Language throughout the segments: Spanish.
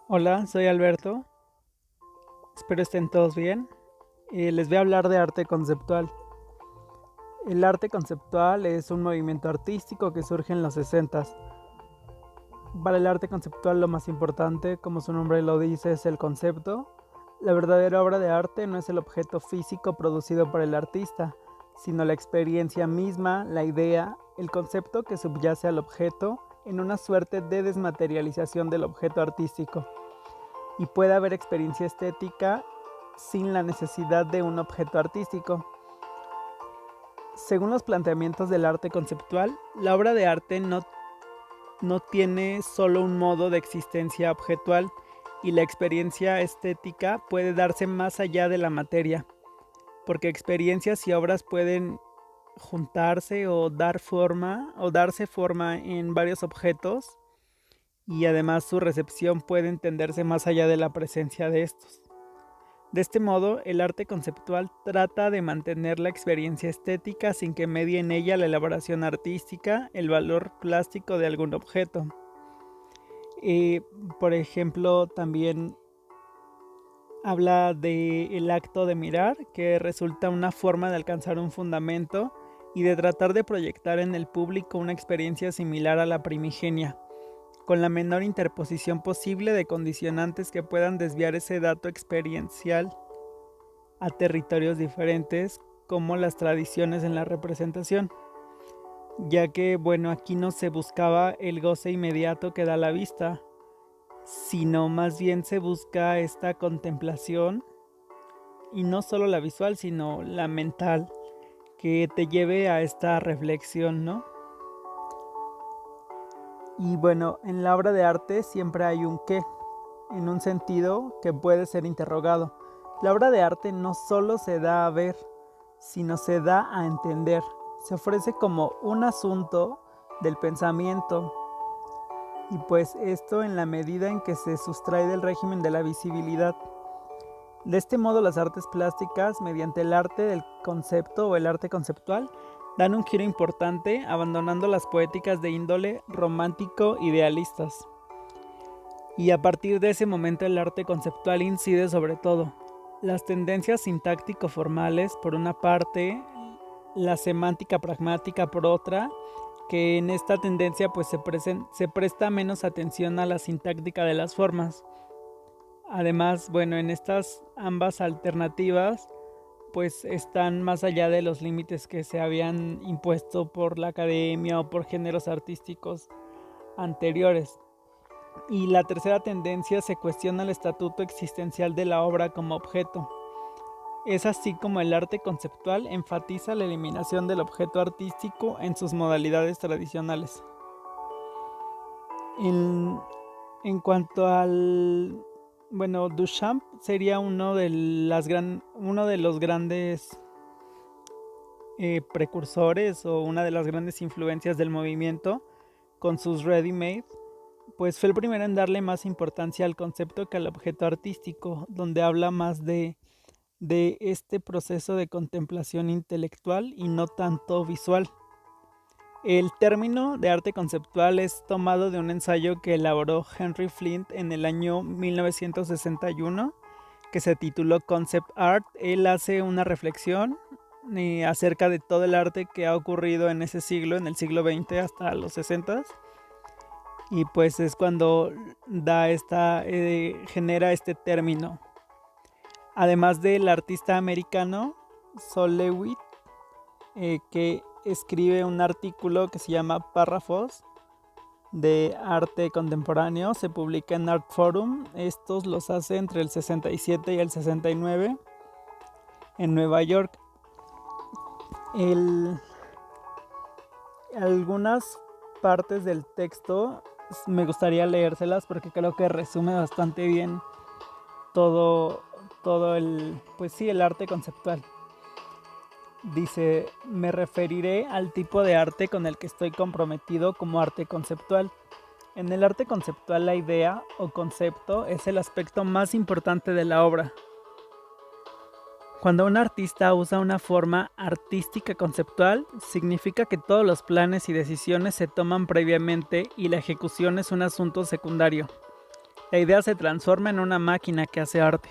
Hola, soy Alberto. Espero estén todos bien. Les voy a hablar de arte conceptual. El arte conceptual es un movimiento artístico que surge en los 60. Para el arte conceptual lo más importante, como su nombre lo dice, es el concepto. La verdadera obra de arte no es el objeto físico producido por el artista, sino la experiencia misma, la idea, el concepto que subyace al objeto en una suerte de desmaterialización del objeto artístico. Y puede haber experiencia estética sin la necesidad de un objeto artístico. Según los planteamientos del arte conceptual, la obra de arte no tiene solo un modo de existencia objetual y la experiencia estética puede darse más allá de la materia, porque experiencias y obras pueden juntarse o dar forma o darse forma en varios objetos y además su recepción puede entenderse más allá de la presencia de estos. De este modo, el arte conceptual trata de mantener la experiencia estética sin que medie en ella la elaboración artística, el valor plástico de algún objeto. Y, por ejemplo, también habla del acto de mirar, que resulta una forma de alcanzar un fundamento y de tratar de proyectar en el público una experiencia similar a la primigenia, con la menor interposición posible de condicionantes que puedan desviar ese dato experiencial a territorios diferentes como las tradiciones en la representación, ya que bueno, aquí no se buscaba el goce inmediato que da la vista, sino más bien se busca esta contemplación y no solo la visual, sino la mental, que te lleve a esta reflexión, ¿no? Y bueno, en la obra de arte siempre hay un qué, en un sentido que puede ser interrogado. La obra de arte no solo se da a ver, sino se da a entender. Se ofrece como un asunto del pensamiento y pues esto en la medida en que se sustrae del régimen de la visibilidad. De este modo las artes plásticas, mediante el arte del concepto o el arte conceptual, dan un giro importante abandonando las poéticas de índole romántico idealistas. Y a partir de ese momento el arte conceptual incide sobre todo las tendencias sintáctico-formales por una parte, la semántica pragmática por otra, que en esta tendencia pues se presta menos atención a la sintáctica de las formas. Además, bueno, en estas ambas alternativas pues están más allá de los límites que se habían impuesto por la academia o por géneros artísticos anteriores. Y la tercera tendencia se cuestiona el estatuto existencial de la obra como objeto. Es así como el arte conceptual enfatiza la eliminación del objeto artístico en sus modalidades tradicionales. En, en cuanto al... Bueno, Duchamp sería uno de los grandes precursores o una de las grandes influencias del movimiento con sus ready-made, pues fue el primero en darle más importancia al concepto que al objeto artístico, donde habla más de este proceso de contemplación intelectual y no tanto visual. El término de arte conceptual es tomado de un ensayo que elaboró Henry Flint en el año 1961, que se tituló Concept Art. Él hace una reflexión acerca de todo el arte que ha ocurrido en ese siglo, en el siglo XX hasta los 60, y pues es cuando genera este término. Además del artista americano Sol Lewitt, que escribe un artículo que se llama Párrafos de arte contemporáneo, se publica en Art Forum. Estos los hace entre el 67 y el 69 en Nueva York. El, algunas partes del texto me gustaría leérselas porque creo que resume bastante bien todo, todo pues sí, el arte conceptual. Dice, me referiré al tipo de arte con el que estoy comprometido como arte conceptual. En el arte conceptual la idea o concepto es el aspecto más importante de la obra. Cuando un artista usa una forma artística conceptual, significa que todos los planes y decisiones se toman previamente y la ejecución es un asunto secundario. La idea se transforma en una máquina que hace arte.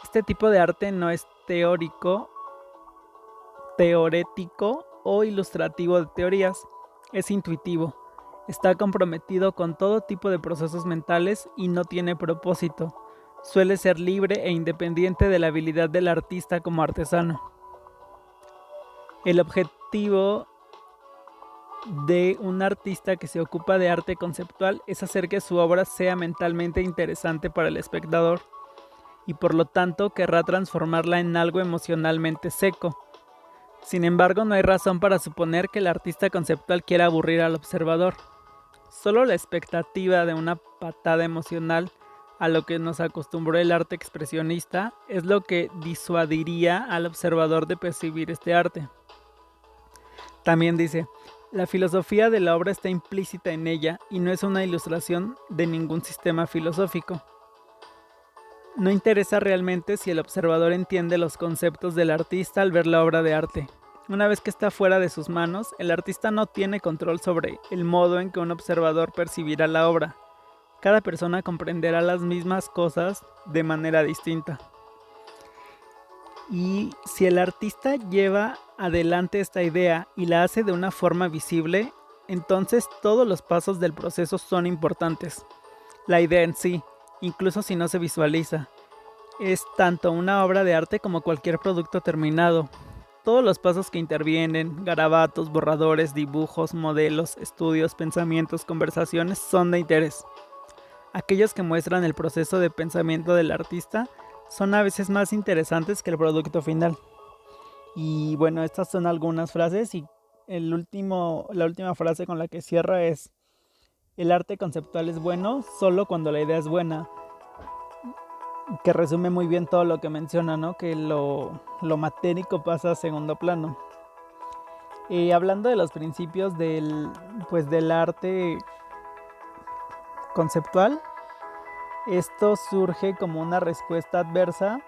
Este tipo de arte no es teórico, teorético o ilustrativo de teorías, es intuitivo. Está comprometido con todo tipo de procesos mentales y no tiene propósito. Suele ser libre e independiente de la habilidad del artista como artesano. El objetivo de un artista que se ocupa de arte conceptual es hacer que su obra sea mentalmente interesante para el espectador y por lo tanto querrá transformarla en algo emocionalmente seco. Sin embargo, no hay razón para suponer que el artista conceptual quiera aburrir al observador. Solo la expectativa de una patada emocional a lo que nos acostumbró el arte expresionista es lo que disuadiría al observador de percibir este arte. También dice, la filosofía de la obra está implícita en ella y no es una ilustración de ningún sistema filosófico. No interesa realmente si el observador entiende los conceptos del artista al ver la obra de arte. Una vez que está fuera de sus manos, el artista no tiene control sobre el modo en que un observador percibirá la obra. Cada persona comprenderá las mismas cosas de manera distinta. Y si el artista lleva adelante esta idea y la hace de una forma visible, entonces todos los pasos del proceso son importantes. La idea en sí, incluso si no se visualiza, es tanto una obra de arte como cualquier producto terminado. Todos los pasos que intervienen, garabatos, borradores, dibujos, modelos, estudios, pensamientos, conversaciones, son de interés. Aquellos que muestran el proceso de pensamiento del artista son a veces más interesantes que el producto final. Y bueno, estas son algunas frases y la última frase con la que cierra es: el arte conceptual es bueno solo cuando la idea es buena, que resume muy bien todo lo que menciona, ¿no? Que lo matérico pasa a segundo plano. Hablando de los principios del arte conceptual, esto surge como una respuesta adversa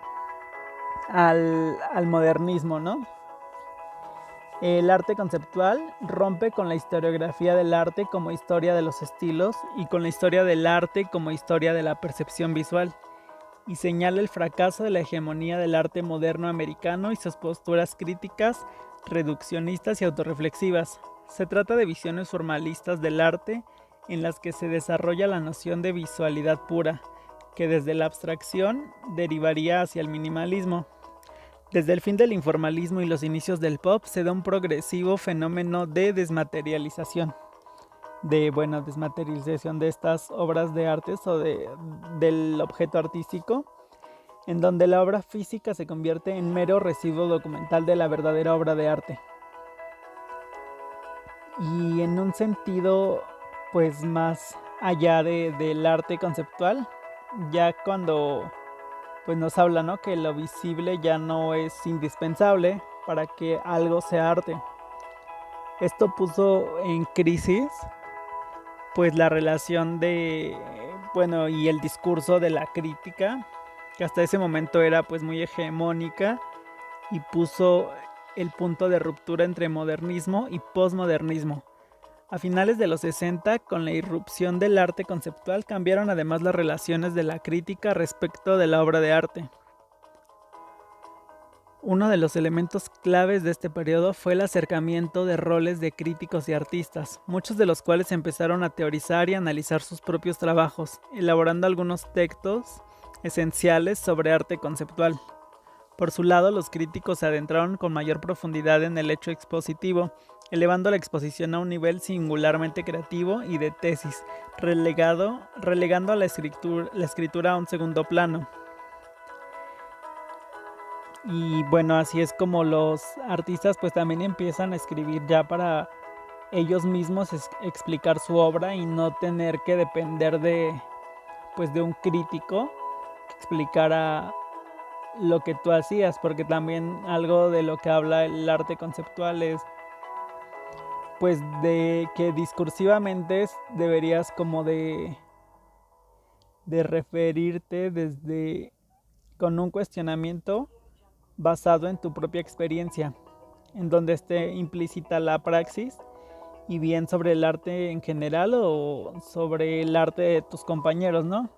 al modernismo, ¿no? El arte conceptual rompe con la historiografía del arte como historia de los estilos y con la historia del arte como historia de la percepción visual, y señala el fracaso de la hegemonía del arte moderno americano y sus posturas críticas, reduccionistas y autorreflexivas. Se trata de visiones formalistas del arte en las que se desarrolla la noción de visualidad pura, que desde la abstracción derivaría hacia el minimalismo. Desde el fin del informalismo y los inicios del pop se da un progresivo fenómeno de desmaterialización. Desmaterialización de estas obras de artes o del objeto artístico, en donde la obra física se convierte en mero residuo documental de la verdadera obra de arte. Y en un sentido, pues más allá del arte conceptual, ya cuando pues nos habla, ¿no?, que lo visible ya no es indispensable para que algo sea arte. Esto puso en crisis pues la relación y el discurso de la crítica, que hasta ese momento era pues muy hegemónica, y puso el punto de ruptura entre modernismo y posmodernismo. A finales de los 60, con la irrupción del arte conceptual, cambiaron además las relaciones de la crítica respecto de la obra de arte. Uno de los elementos claves de este periodo fue el acercamiento de roles de críticos y artistas, muchos de los cuales empezaron a teorizar y analizar sus propios trabajos, elaborando algunos textos esenciales sobre arte conceptual. Por su lado, los críticos se adentraron con mayor profundidad en el hecho expositivo, elevando la exposición a un nivel singularmente creativo y de tesis, relegando a la escritura a un segundo plano. Y bueno, así es como los artistas pues también empiezan a escribir ya para ellos mismos explicar su obra y no tener que depender de un crítico que explicara lo que tú hacías, porque también algo de lo que habla el arte conceptual es pues de que discursivamente deberías como de referirte con un cuestionamiento basado en tu propia experiencia, en donde esté implícita la praxis, y bien sobre el arte en general o sobre el arte de tus compañeros, ¿no?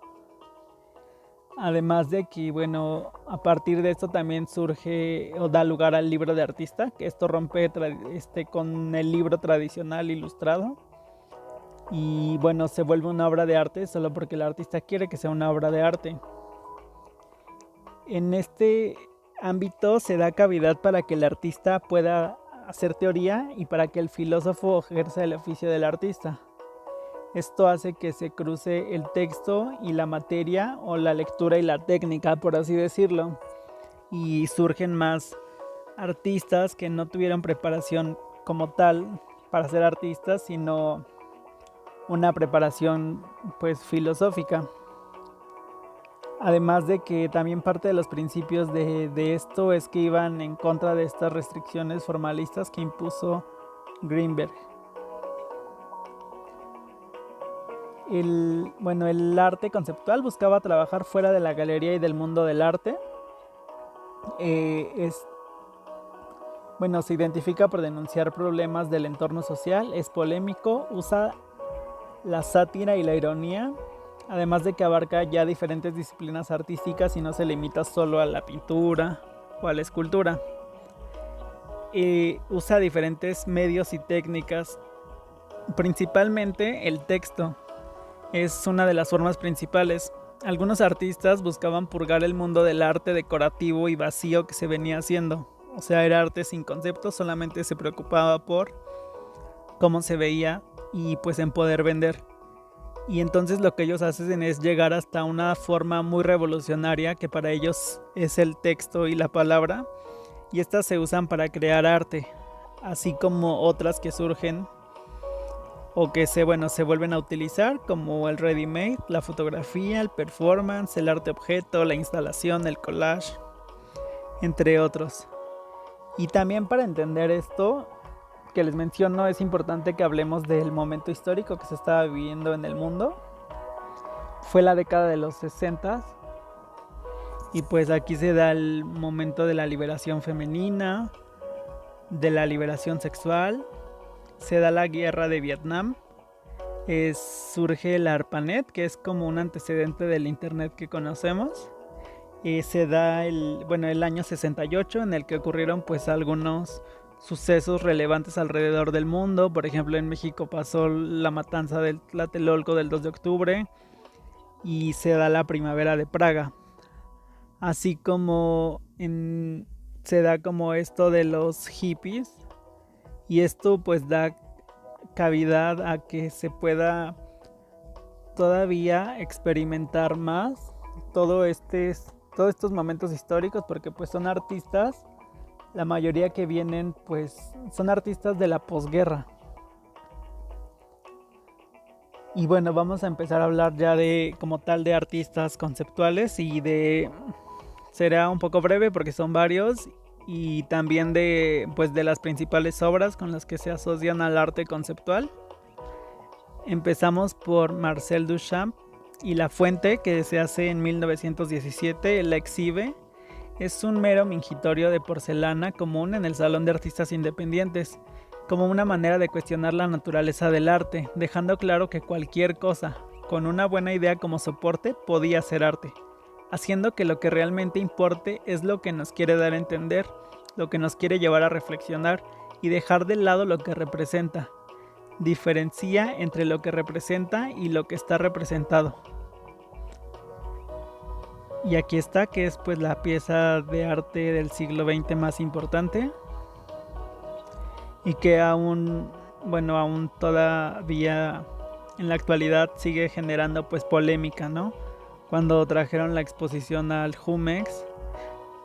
Además de que, bueno, a partir de esto también surge o da lugar al libro de artista, que esto rompe con el libro tradicional ilustrado. Y bueno, se vuelve una obra de arte solo porque el artista quiere que sea una obra de arte. En este ámbito se da cavidad para que el artista pueda hacer teoría y para que el filósofo ejerza el oficio del artista. Esto hace que se cruce el texto y la materia, o la lectura y la técnica, por así decirlo. Y surgen más artistas que no tuvieron preparación como tal para ser artistas, sino una preparación pues filosófica. Además de que también parte de los principios de esto es que iban en contra de estas restricciones formalistas que impuso Greenberg. El arte conceptual buscaba trabajar fuera de la galería y del mundo del arte. Se identifica por denunciar problemas del entorno social, es polémico, usa la sátira y la ironía, además de que abarca ya diferentes disciplinas artísticas y no se limita solo a la pintura o a la escultura. Usa diferentes medios y técnicas, principalmente el texto. Es una de las formas principales. Algunos artistas buscaban purgar el mundo del arte decorativo y vacío que se venía haciendo. O sea, era arte sin concepto, solamente se preocupaba por cómo se veía y pues en poder vender. Y entonces lo que ellos hacen es llegar hasta una forma muy revolucionaria que para ellos es el texto y la palabra. Y estas se usan para crear arte, así como otras que surgen o que se vuelven a utilizar, como el ready-made, la fotografía, el performance, el arte objeto, la instalación, el collage, entre otros. Y también para entender esto que les menciono, es importante que hablemos del momento histórico que se estaba viviendo en el mundo. Fue la década de los 60 y pues aquí se da el momento de la liberación femenina, de la liberación sexual. Se da la guerra de Vietnam, surge el ARPANET, que es como un antecedente del internet que conocemos. Se da el año 68, en el que ocurrieron pues algunos sucesos relevantes alrededor del mundo. Por ejemplo, en México pasó la matanza del Tlatelolco del 2 de octubre y se da la primavera de Praga. Así como se da como esto de los hippies, y esto pues da cavidad a que se pueda todavía experimentar más todos estos momentos históricos, porque pues son artistas, la mayoría que vienen pues son artistas de la posguerra. Y bueno, vamos a empezar a hablar ya como tal de artistas conceptuales, y será un poco breve porque son varios, y también de las principales obras con las que se asocian al arte conceptual. Empezamos por Marcel Duchamp y La Fuente, que se hace en 1917. La exhibe. Es un mero mingitorio de porcelana común en el Salón de Artistas Independientes, como una manera de cuestionar la naturaleza del arte, dejando claro que cualquier cosa, con una buena idea como soporte, podía ser arte, haciendo que lo que realmente importe es lo que nos quiere dar a entender, lo que nos quiere llevar a reflexionar y dejar de lado lo que representa. Diferencia entre lo que representa y lo que está representado. Y aquí está, que es pues la pieza de arte del siglo XX más importante, y que aún todavía en la actualidad sigue generando pues polémica, ¿no? Cuando trajeron la exposición al Jumex,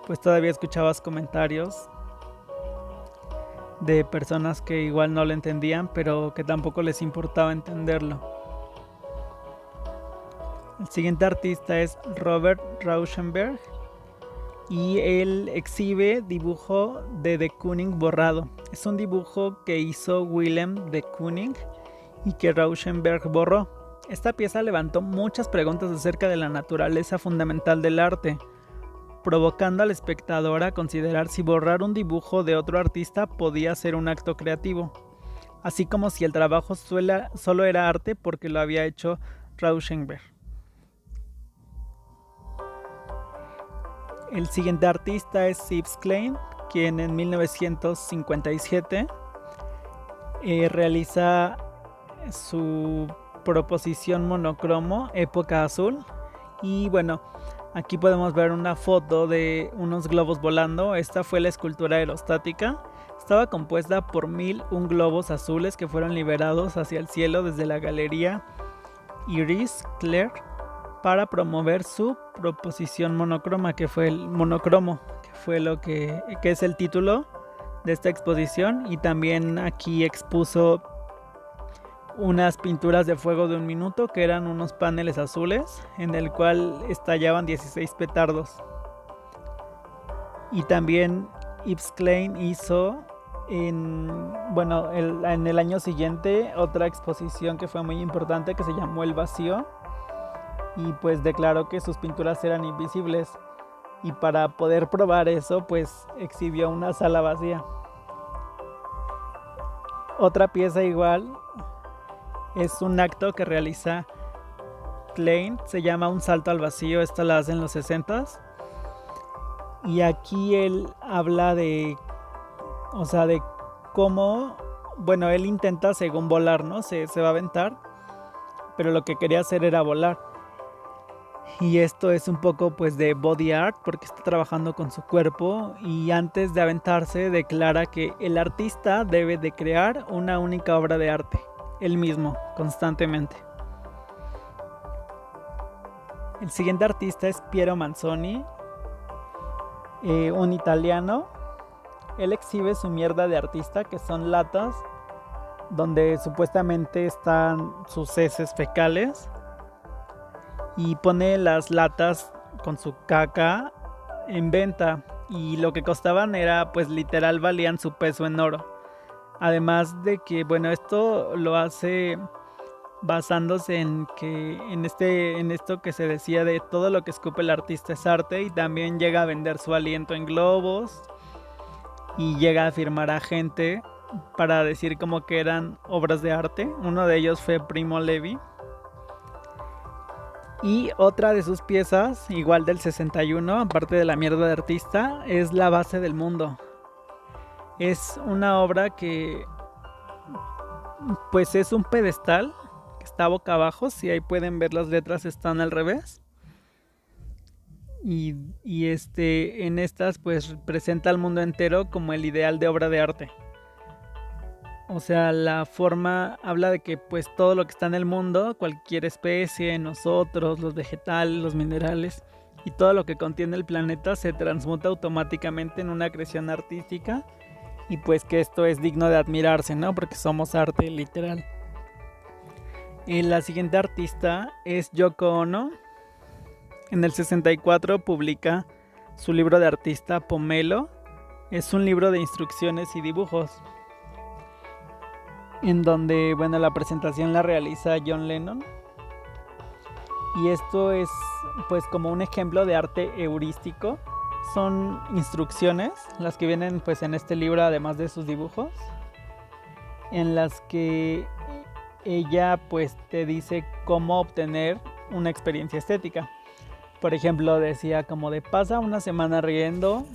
pues todavía escuchabas comentarios de personas que igual no lo entendían, pero que tampoco les importaba entenderlo. El siguiente artista es Robert Rauschenberg, y él exhibe dibujo de de Kooning borrado. Es un dibujo que hizo Willem de Kooning y que Rauschenberg borró. Esta pieza levantó muchas preguntas acerca de la naturaleza fundamental del arte, provocando al espectador a considerar si borrar un dibujo de otro artista podía ser un acto creativo, así como si el trabajo solo era arte porque lo había hecho Rauschenberg. El siguiente artista es Yves Klein, quien en 1957 realiza su proposición monocromo Época Azul. Y bueno, aquí podemos ver una foto de unos globos volando. Esta fue la escultura aerostática. Estaba compuesta por 1001 globos azules que fueron liberados hacia el cielo desde la galería Iris Claire para promover su proposición monocroma, que fue el monocromo, que fue lo que es el título de esta exposición. Y también aquí expuso unas pinturas de fuego de 1 minuto, que eran unos paneles azules en el cual estallaban 16 petardos. Y también Yves Klein hizo en el año siguiente otra exposición que fue muy importante, que se llamó El Vacío, y pues declaró que sus pinturas eran invisibles, y para poder probar eso pues exhibió una sala vacía. Otra pieza igual es un acto que realiza Klein, se llama Un salto al vacío. Esta la hace en los 60s, y aquí él habla de cómo, él intenta según volar, ¿no? Se va a aventar, pero lo que quería hacer era volar. Y esto es un poco pues de body art, porque está trabajando con su cuerpo, y antes de aventarse declara que el artista debe de crear una única obra de arte, él mismo, constantemente. El siguiente artista es Piero Manzoni, un italiano. Él exhibe su mierda de artista, que son latas donde supuestamente están sus heces fecales, y pone las latas con su caca en venta, y lo que costaban era pues literal valían su peso en oro. Además de que esto lo hace basándose en esto que se decía de todo lo que escupe el artista es arte, y también llega a vender su aliento en globos, y llega a firmar a gente para decir como que eran obras de arte. Uno de ellos fue Primo Levi. Y otra de sus piezas, igual del 61, aparte de la mierda de artista, es La base del mundo. Es una obra que pues es un pedestal que está boca abajo. Si ahí pueden ver, las letras están al revés. Y en estas pues presenta al mundo entero como el ideal de obra de arte. O sea, la forma habla de que pues todo lo que está en el mundo, cualquier especie, nosotros, los vegetales, los minerales y todo lo que contiene el planeta se transmuta automáticamente en una creación artística, y pues que esto es digno de admirarse, ¿no? Porque somos arte, literal. La siguiente artista es Yoko Ono. En el 64 publica su libro de artista Pomelo. Es un libro de instrucciones y dibujos, en donde la presentación la realiza John Lennon, y esto es pues como un ejemplo de arte heurístico. Son instrucciones las que vienen pues en este libro, además de sus dibujos, en las que ella pues te dice cómo obtener una experiencia estética. Por ejemplo, decía como de: pasa una semana riendo,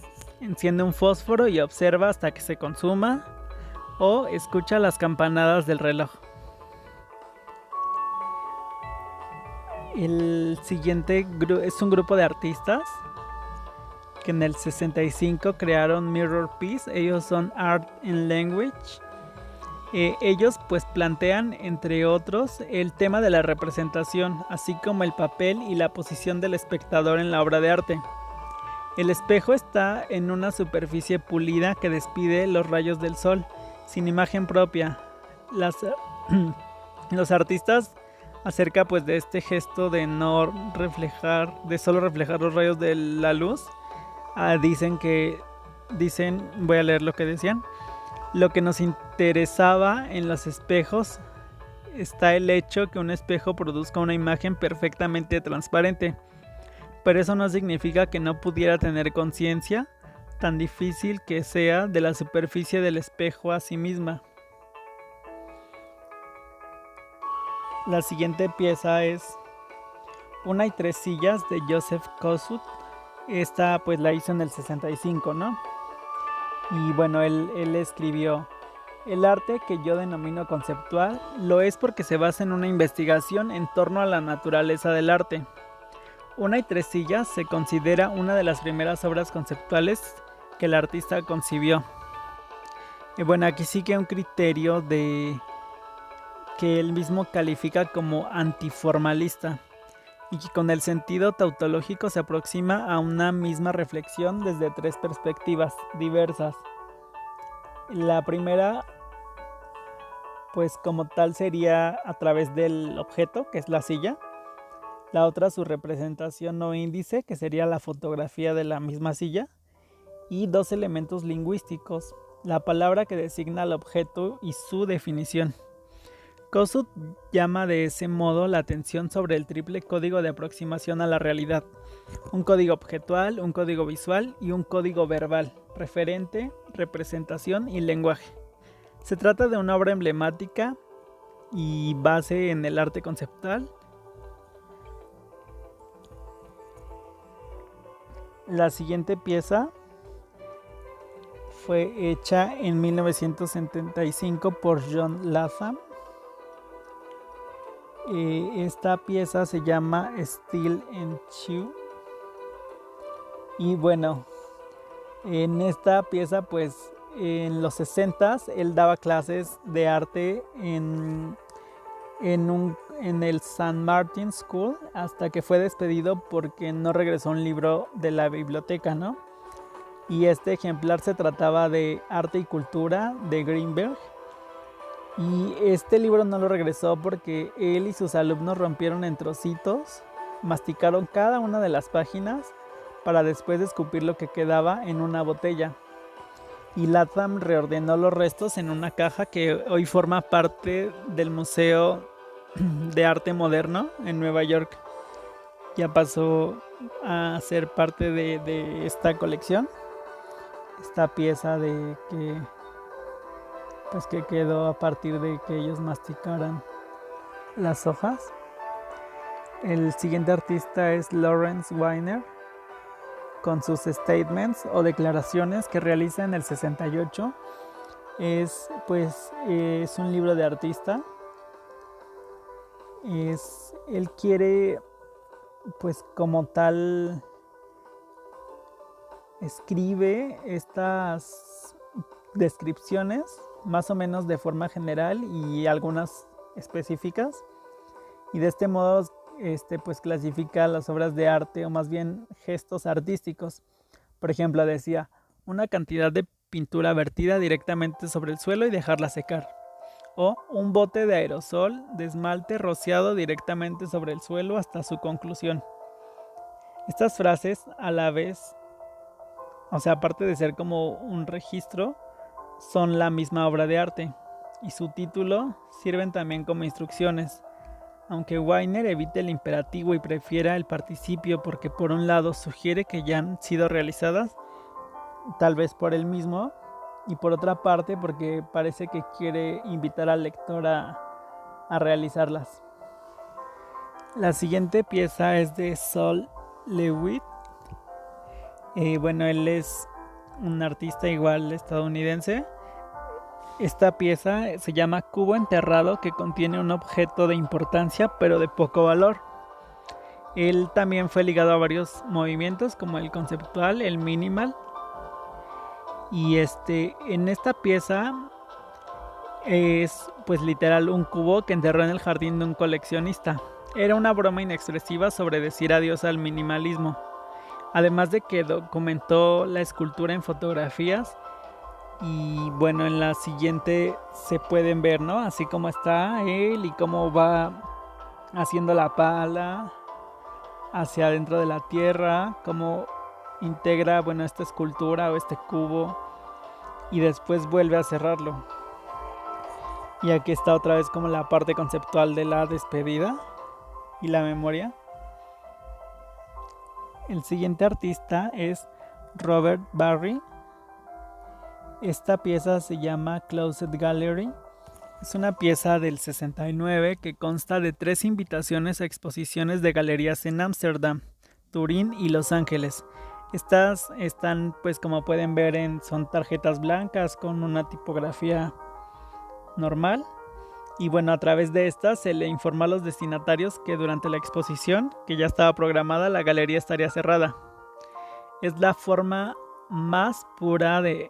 enciende un fósforo y observa hasta que se consuma, o escucha las campanadas del reloj. El siguiente es un grupo de artistas que en el 65 crearon Mirror Piece. Ellos son Art and Language. Ellos pues plantean, entre otros, el tema de la representación, así como el papel y la posición del espectador en la obra de arte. El espejo está en una superficie pulida que despide los rayos del sol, sin imagen propia. Los artistas, acerca pues de este gesto de no reflejar, de solo reflejar los rayos de la luz, dicen, voy a leer lo que decían: lo que nos interesaba en los espejos está el hecho que un espejo produzca una imagen perfectamente transparente, pero eso no significa que no pudiera tener conciencia, tan difícil que sea, de la superficie del espejo a sí misma. La siguiente pieza es Una y tres sillas, de Joseph Kosuth. Esta pues la hizo en el 65, ¿no? Y bueno, él escribió: el arte que yo denomino conceptual lo es porque se basa en una investigación en torno a la naturaleza del arte. Una y tres sillas se considera una de las primeras obras conceptuales que el artista concibió. Y bueno, aquí sigue un criterio de que él mismo califica como antiformalista y que con el sentido tautológico se aproxima a una misma reflexión desde tres perspectivas diversas. La primera, pues como tal, sería a través del objeto, que es la silla. La otra, su representación o índice, que sería la fotografía de la misma silla. Y dos elementos lingüísticos: la palabra que designa al objeto y su definición. Kossuth llama de ese modo la atención sobre el triple código de aproximación a la realidad: un código objetual, un código visual y un código verbal, referente, representación y lenguaje. Se trata de una obra emblemática y base en el arte conceptual. La siguiente pieza fue hecha en 1975 por John Latham. Esta pieza se llama Steel and Chew. Y bueno, en esta pieza pues en los 60s él daba clases de arte en el St. Martin's School hasta que fue despedido porque no regresó un libro de la biblioteca, ¿no? Y este ejemplar se trataba de Arte y Cultura de Greenberg. Y este libro no lo regresó porque él y sus alumnos rompieron en trocitos, masticaron cada una de las páginas para después escupir lo que quedaba en una botella. Y Latham reordenó los restos en una caja que hoy forma parte del Museo de Arte Moderno en Nueva York. Ya pasó a ser parte de esta colección. Esta pieza de que pues que quedó a partir de que ellos masticaran las hojas. El siguiente artista es Lawrence Weiner, con sus statements o declaraciones que realiza en el 68. Es un libro de artista. Él quiere pues como tal escribe estas descripciones más o menos de forma general y algunas específicas, y de este modo pues clasifica las obras de arte, o más bien gestos artísticos. Por ejemplo, decía: una cantidad de pintura vertida directamente sobre el suelo y dejarla secar, o un bote de aerosol de esmalte rociado directamente sobre el suelo hasta su conclusión. Estas frases, a la vez, o sea, aparte de ser como un registro, son la misma obra de arte, y su título sirven también como instrucciones, aunque Weiner evite el imperativo y prefiera el participio porque por un lado sugiere que ya han sido realizadas, tal vez por él mismo, y por otra parte porque parece que quiere invitar al lector a realizarlas. La siguiente pieza es de Sol LeWitt. Bueno, él es un artista igual estadounidense. Esta pieza se llama Cubo enterrado, que contiene un objeto de importancia pero de poco valor. Él también fue ligado a varios movimientos como el conceptual, el minimal. Y en esta pieza es pues literal un cubo que enterró en el jardín de un coleccionista. Era una broma inexpresiva sobre decir adiós al minimalismo. Además de que documentó la escultura en fotografías. Y bueno, en la siguiente se pueden ver, ¿no? Así como está él y cómo va haciendo la pala hacia adentro de la tierra, cómo integra, bueno, esta escultura o este cubo y después vuelve a cerrarlo. Y aquí está otra vez como la parte conceptual de la despedida y la memoria. El siguiente artista es Robert Barry. Esta pieza se llama Closet Gallery. Es una pieza del 69 que consta de 3 invitaciones a exposiciones de galerías en Ámsterdam, Turín y Los Ángeles. Estas están, pues como pueden ver, son tarjetas blancas con una tipografía normal. Y bueno, a través de estas se le informa a los destinatarios que durante la exposición, que ya estaba programada, la galería estaría cerrada. Es la forma más pura de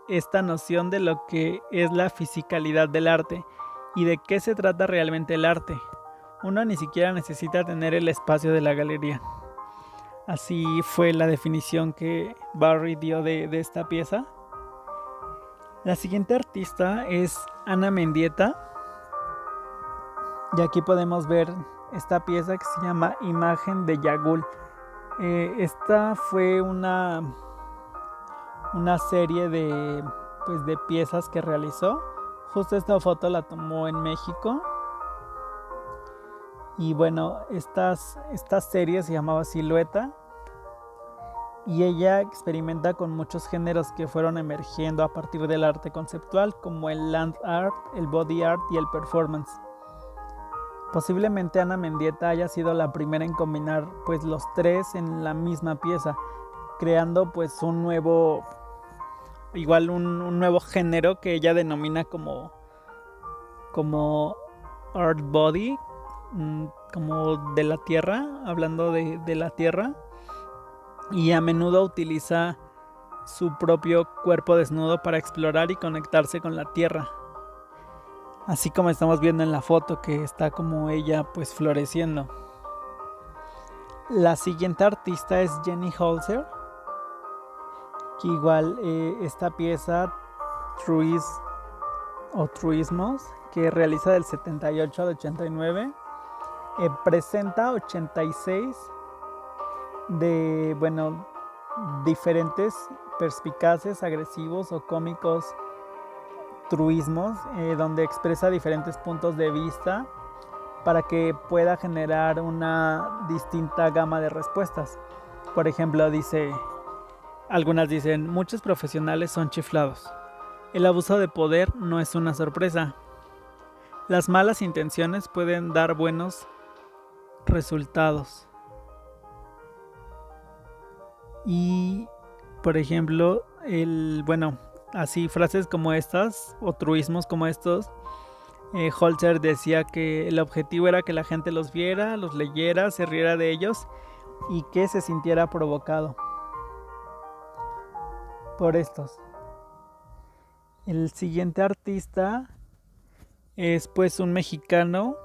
esta noción de lo que es la fisicalidad del arte y de qué se trata realmente el arte. Uno ni siquiera necesita tener el espacio de la galería. Así fue la definición que Barry dio de esta pieza. La siguiente artista es Ana Mendieta. Y aquí podemos ver esta pieza que se llama Imagen de Yagul. Esta fue una serie de piezas que realizó. Justo esta foto la tomó en México. Y bueno, esta serie se llamaba Silueta. Y ella experimenta con muchos géneros que fueron emergiendo a partir del arte conceptual, como el land art, el body art y el performance. Posiblemente Ana Mendieta haya sido la primera en combinar pues los tres en la misma pieza, creando pues un nuevo género que ella denomina como art body, como de la tierra, hablando de la tierra, y a menudo utiliza su propio cuerpo desnudo para explorar y conectarse con la tierra. Así como estamos viendo en la foto, que está como ella pues floreciendo. La siguiente artista es Jenny Holzer, que igual esta pieza Truismos, que realiza del 78 al 89, presenta 86 de diferentes perspicaces, agresivos o cómicos truismos, donde expresa diferentes puntos de vista para que pueda generar una distinta gama de respuestas. Por ejemplo, algunas dicen: muchos profesionales son chiflados. El abuso de poder no es una sorpresa. Las malas intenciones pueden dar buenos resultados. Y, por ejemplo, así frases como estas o truismos como estos, Holzer decía que el objetivo era que la gente los viera, los leyera, se riera de ellos y que se sintiera provocado por estos. El siguiente artista es pues un mexicano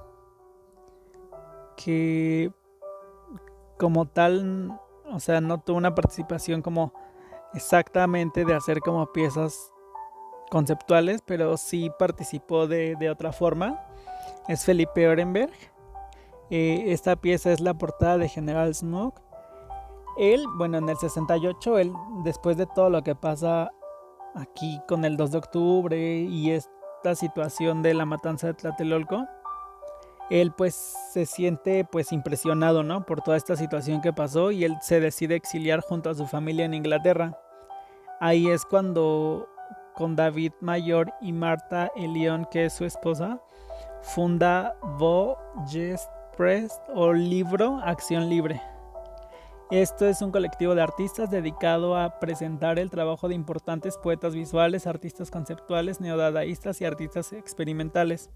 que como tal, o sea, no tuvo una participación como exactamente de hacer como piezas conceptuales, pero sí participó de otra forma. Es Felipe Orenberg. Esta pieza es la portada de General Smoke. Él, en el 68, después de todo lo que pasa aquí con el 2 de octubre y esta situación de la matanza de Tlatelolco, él pues se siente pues impresionado, ¿no?, por toda esta situación que pasó, y él se decide exiliar junto a su familia en Inglaterra. Ahí es cuando con David Mayor y Marta Elión, que es su esposa, funda Voyez Press o Libro Acción Libre. Esto es un colectivo de artistas dedicado a presentar el trabajo de importantes poetas visuales, artistas conceptuales, neodadaístas y artistas experimentales.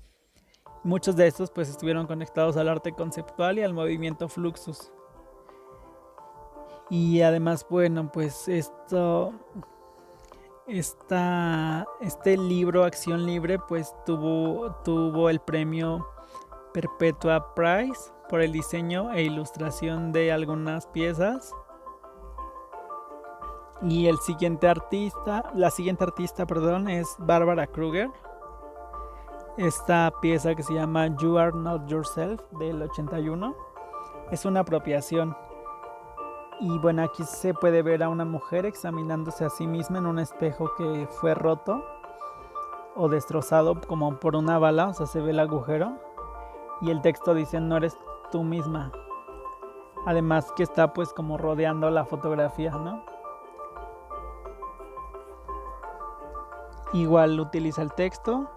Muchos de estos pues estuvieron conectados al arte conceptual y al movimiento Fluxus. Y además, pues este libro Acción Libre pues tuvo el premio Perpetua Prize por el diseño e ilustración de algunas piezas. Y la siguiente artista, es Barbara Kruger. Esta pieza, que se llama You Are Not Yourself, del 81, es una apropiación. Y aquí se puede ver a una mujer examinándose a sí misma en un espejo que fue roto o destrozado como por una bala, o sea, se ve el agujero. Y el texto dice: no eres tú misma. Además que está pues como rodeando la fotografía, ¿no? Igual utiliza el texto.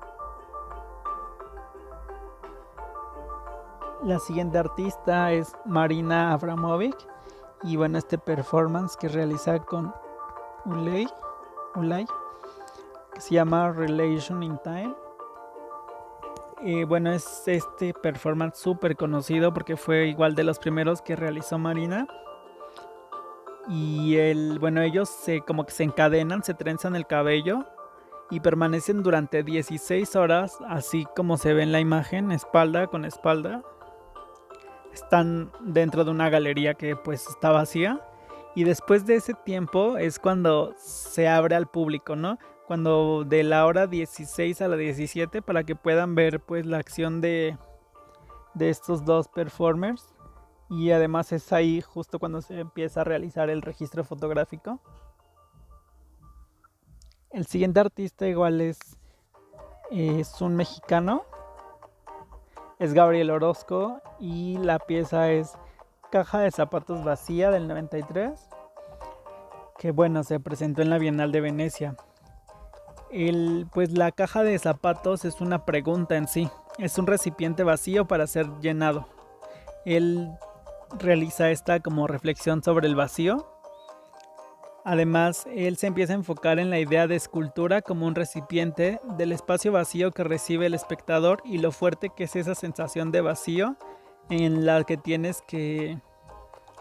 La siguiente artista es Marina Abramovic, Y bueno, este performance que realiza con Ulay, que se llama Relation in Time. Bueno, es este performance súper conocido porque fue igual de los primeros que realizó Marina. Y bueno, ellos como que se encadenan, se trenzan el cabello y permanecen durante 16 horas, así como se ve en la imagen, espalda con espalda. Están dentro de una galería que pues está vacía. Y después de ese tiempo es cuando se abre al público, ¿no? Cuando de la hora 16 a la 17 para que puedan ver pues la acción de estos dos performers. Y además es ahí justo cuando se empieza a realizar el registro fotográfico. El siguiente artista igual es un mexicano, es Gabriel Orozco y la pieza es Caja de Zapatos Vacía del 93, que bueno, se presentó en la Bienal de Venecia. Pues la caja de zapatos es una pregunta en sí, es un recipiente vacío para ser llenado. Él realiza esta como reflexión sobre el vacío. Además, él se empieza a enfocar en la idea de escultura como un recipiente del espacio vacío que recibe el espectador y lo fuerte que es esa sensación de vacío en la que tienes que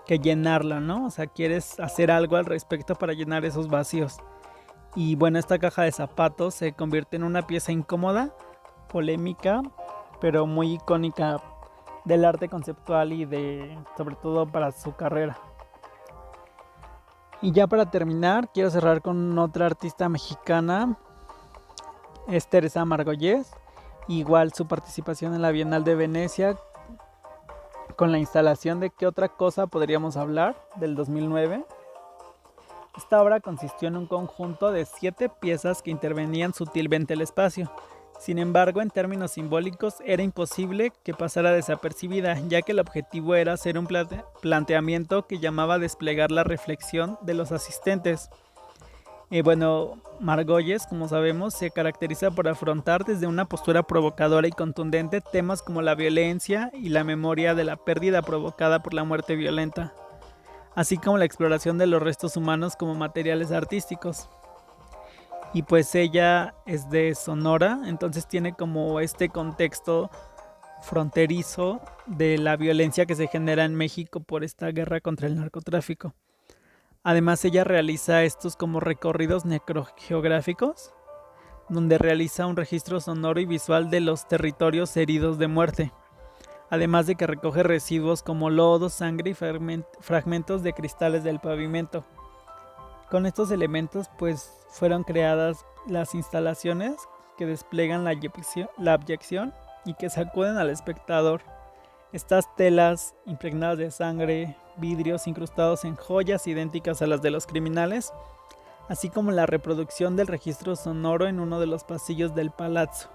llenarla, ¿no? O sea, quieres hacer algo al respecto para llenar esos vacíos. Y bueno, esta caja de zapatos se convierte en una pieza incómoda, polémica, pero muy icónica del arte conceptual y sobre todo para su carrera. Y ya para terminar, quiero cerrar con otra artista mexicana, es Teresa Margolles. Igual su participación en la Bienal de Venecia con la instalación de ¿Qué otra cosa podríamos hablar? Del 2009. Esta obra consistió en un conjunto de 7 piezas que intervenían sutilmente el espacio. Sin embargo, en términos simbólicos, era imposible que pasara desapercibida, ya que el objetivo era hacer un planteamiento que llamaba a desplegar la reflexión de los asistentes. Bueno, Margolles, como sabemos, se caracteriza por afrontar desde una postura provocadora y contundente temas como la violencia y la memoria de la pérdida provocada por la muerte violenta, así como la exploración de los restos humanos como materiales artísticos. Y pues ella es de Sonora, entonces tiene como este contexto fronterizo de la violencia que se genera en México por esta guerra contra el narcotráfico. Además, ella realiza estos como recorridos necrogeográficos, donde realiza un registro sonoro y visual de los territorios heridos de muerte. Además de que recoge residuos como lodo, sangre y fragmentos de cristales del pavimento. Con estos elementos pues fueron creadas las instalaciones que desplegan la abyección y que sacuden al espectador. Estas telas impregnadas de sangre, vidrios incrustados en joyas idénticas a las de los criminales, así como la reproducción del registro sonoro en uno de los pasillos del palazzo.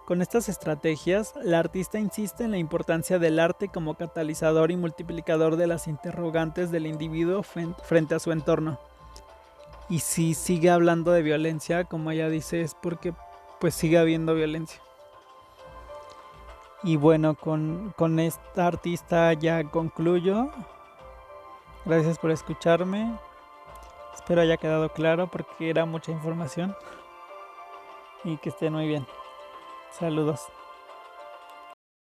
Con estas estrategias, la artista insiste en la importancia del arte como catalizador y multiplicador de las interrogantes del individuo frente a su entorno. Y si sigue hablando de violencia, como ella dice, es porque pues sigue habiendo violencia. Y bueno, con esta artista ya concluyo. Gracias por escucharme. Espero haya quedado claro porque era mucha información. Y que estén muy bien. Saludos.